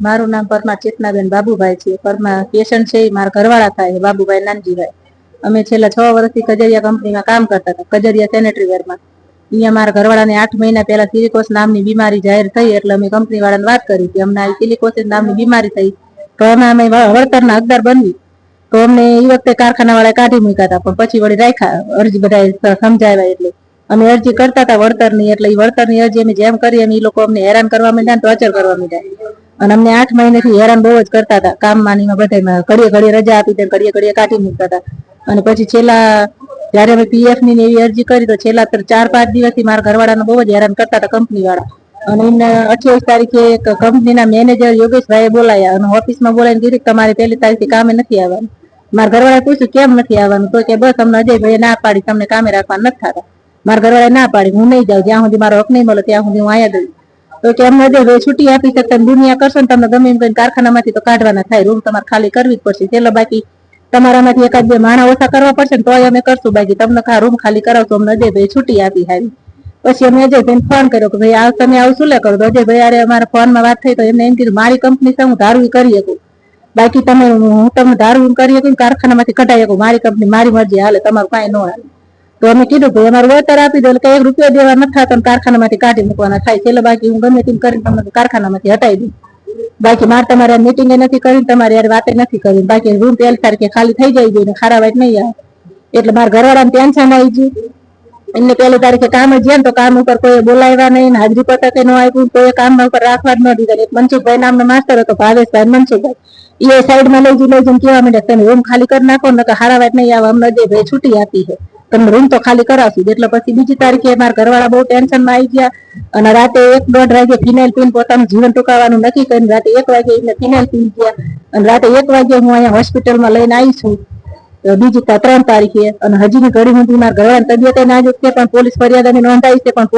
મારું નામ પરમાર ચેતનાબેન બાબુભાઈ છે. પરમાર પેશન્ટ છે, મારા ઘરવાળા થાય બાબુભાઈ નાનજીભાઈ. અમે છેલ્લા 6 વર્ષથી કજરિયા કંપનીમાં કામ કરતા હતા, કજરિયા સેનેટરી વેરમાં. અહીંયા મારા ઘરવાળાને 8 મહિના પહેલા સિલિકોસ નામની બીમારી જાહેર થઈ, એટલે અમે કંપની વાળાને વાત કરી કે અમને આ સિલિકોસિસ નામની બીમારી થઈ, તો અમે વળતરના હકદાર બનવી. તો અમને એ વખતે કારખાના વાળા કાઢી મૂક્યા હતા, પણ પછી વળી રાખ્યા. અરજી બધા સમજાવ્યા એટલે અમે અરજી કરતા હતા વળતરની, એટલે એ વળતરની અરજી અમે જેમ કરી એમ એ લોકો અમને હેરાન કરવા માંડ્યા, ટોર્ચર કરવા માંડ્યા. અને અમને 8 મહિનાથી હેરાન બહુ જ કરતા હતા. કામ માનીમાં બધામાં ઘડીએ ઘડીએ રજા આપી દે, ઘડીએ ઘડીએ કાઢી મૂકતા હતા. અને પછી છેલ્લા જયારે અમે પીએફ ની એવી અરજી કરી, તો છેલ્લા 4-5 દિવસથી મારા ઘરવાળાને બહુ જ હેરાન કરતા હતા કંપની વાળા. અને એમને 28 તારીખે એક કંપનીના મેનેજર યોગેશભાઈ બોલાયા અને ઓફિસમાં બોલાવીને કીધું કે તમારે 1લી તારીખથી કામે નથી આવવાનું. મારા ઘરવાળાએ પૂછ્યું કેમ નથી આવવાનું, તો કે બસ અમને અજયભાઈએ ના પાડી, તમને કામે રાખવા નથી થતા. મારા ઘરવાળાએ ના પાડી, હું નહીં જાઉં, જ્યાં સુધી મારો હક નહીં મળે ત્યાં સુધી હું અહીંયા દઉં. તો કે અમને અજયભાઈ છૂટી આપી છે, તમે દુનિયા કરશો ને તમને ગમે એમ કરીને કારખાનામાંથી તો કાઢવાના થાય, રૂમ તમારે ખાલી કરવી જ પડશે. એટલે બાકી તમારામાંથી 1-2 માણા ઓછા કરવા પડશે ને તોય અમે કરશું, બાકી તમને રૂમ ખાલી કરાવશો. અમને અજયભાઈ છૂટી આપી હારી. પછી અમે અજયભાઈને ફોન કર્યો કે ભાઈ તમે આવું શું લે કરો? તો અજયભાઈ અરે અમારા ફોનમાં વાત થઈ, તો એમને એમ કીધું મારી કંપની છે, હું ધારું કરી શકું, બાકી હું તમને ધારું કરી શકું, કારખાનામાંથી કઢાઈ શકું, મારી કંપની મારી મરજી હાલે, તમારું કાંઈ ન હાલે. તો અમે કીધું ભાઈ અમારું વળતર આપી દો, એટલે 1 રૂપિયો દેવા નથી થતો, કારખાનામાંથી કાઢી મૂકવાના થાય. એટલે બાકી હું ગમે તેમ કરીને તમને કારખાનામાંથી હટાવી દઉં, બાકી મારે તમારે મીટિંગ નથી કરી, તમારે યાર વાતે નથી કરી, બાકી રૂમ 1 તારીખે ખાલી થઈ જાય જોઈએ, ખારા વાટ નહીં આવે. એટલે મારા ઘરવાળાને ટેન્શન આવી ગયું. એમને 1લી તારીખે કામ જ તો કામ ઉપર કોઈ બોલાવ્યા નહીં, હાજરી પત્રકે ન આપ્યું, કોઈ કામ ઉપર રાખવા જ ન દીધા. એક મનસુખભાઈ નામનો માસ્ટર હતો, ભાવેશભાઈ મનસુખભાઈ, એ સાઈડમાં લઈ જઈને કેવા માંડે તમે રૂમ ખાલી કરી નાખો ને હારા વાટ નહીં આવે, અમને અજયભાઈ છૂટી આપી છે, તમે રૂમ તો ખાલી કરાવશું. એટલે પછી બીજી તારીખે મારા ઘરવાળા બહુ ટેન્શનમાં આવી ગયા અને રાતે 1-1.5 વાગે ફિનાઇલ પીને પોતાનું જીવન ટૂંકાવવાનું નક્કી કરીને રાતે 1 વાગે એમને ફિનાઇલ પી ગયા. અને રાતે 1 વાગે હું અહીંયા હોસ્પિટલમાં લઈને આવી છું, બીજી 3 તારીખે. અને હજીની ઘડી સુધી મારા ઘરવાળાની તબિયત નાજુક છે, પણ પોલીસ ફરિયાદ અમે નોંધાવી છે, પણ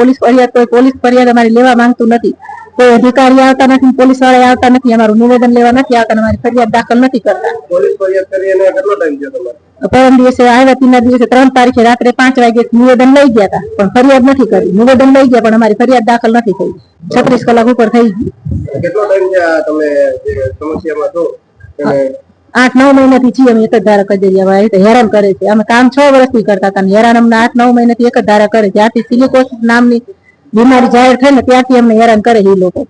પોલીસ ફરિયાદ અમારી લેવા માંગતું નથી. કોઈ અધિકારી આવતા નથી, પોલીસ વાળા આવતા નથી, અમારું નિવેદન લેવા નથી આવતા, અમારી ફરિયાદ દાખલ નથી કરતા. પોલીસ ફરિયાદ કરી એને કેટલો ટાઈમ થયો તમારે? પરમ દિવસે આવ્યા, 3ના દિવસે 3 તારીખે રાત્રે 5 વાગે નિવેદન લઈ ગયા હતા, પણ ફરિયાદ નથી કરી. નિવેદન લઈ ગયા પણ અમારી ફરિયાદ દાખલ નથી થઈ. 36 કલાક ઉપર થઈ ગઈ. કેટલો ટાઈમ તમે સમસ્યામાં છો? 8-9 મહિનાથી છીએ અમે એક જ ધારા કજરિયામાં, હેરાન કરે છે. અમે કામ 6 વર્ષથી કરતા હતા, હેરાન અમને 8-9 મહિનાથી એક જ ધારા કરે છે. જ્યાંથી સિલિકોસિસ નામની બીમારી જાહેર થઈ ને ત્યાંથી અમને હેરાન કરે છે એ લોકો.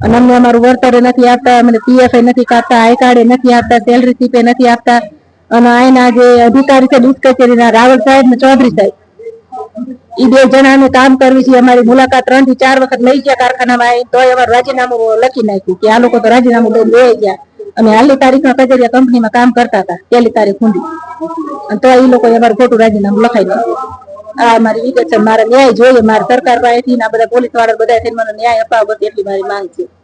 અને અમને અમારું વળતર નથી આપતા, અમને પીએફ નથી કાપતા, આઈ કાર્ડ નથી આપતા, સેલરી સ્લીપ નથી આપતા. અને અહીંના જે અધિકારી છે ડીસ કચેરીના રાવલ સાહેબ ને ચૌધરી સાહેબ, એ 2 જણા અમે કામ કરવી છે. અમારી મુલાકાત 3 થી 4 વખત લઈ ગયા કારખાનામાં, તોય અમારું રાજીનામું લખી નાખ્યું કે આ લોકો તો રાજીનામું લઈ ગયા. અમે હાલની તારીખમાં કજરિયા કંપનીમાં કામ કરતા હતા 1લી તારીખ સુધી, અને તો એ લોકો અમારું ખોટું રાજીનામું લખાઈ નાખ્યું. આ અમારી વિગત છે. મારે ન્યાય જોઈએ, મારે સરકાર પાસેથી બધા પોલીસ વાળા બધા થઈને મને ન્યાય અપાવો, બસ એટલી મારી માંગ છે.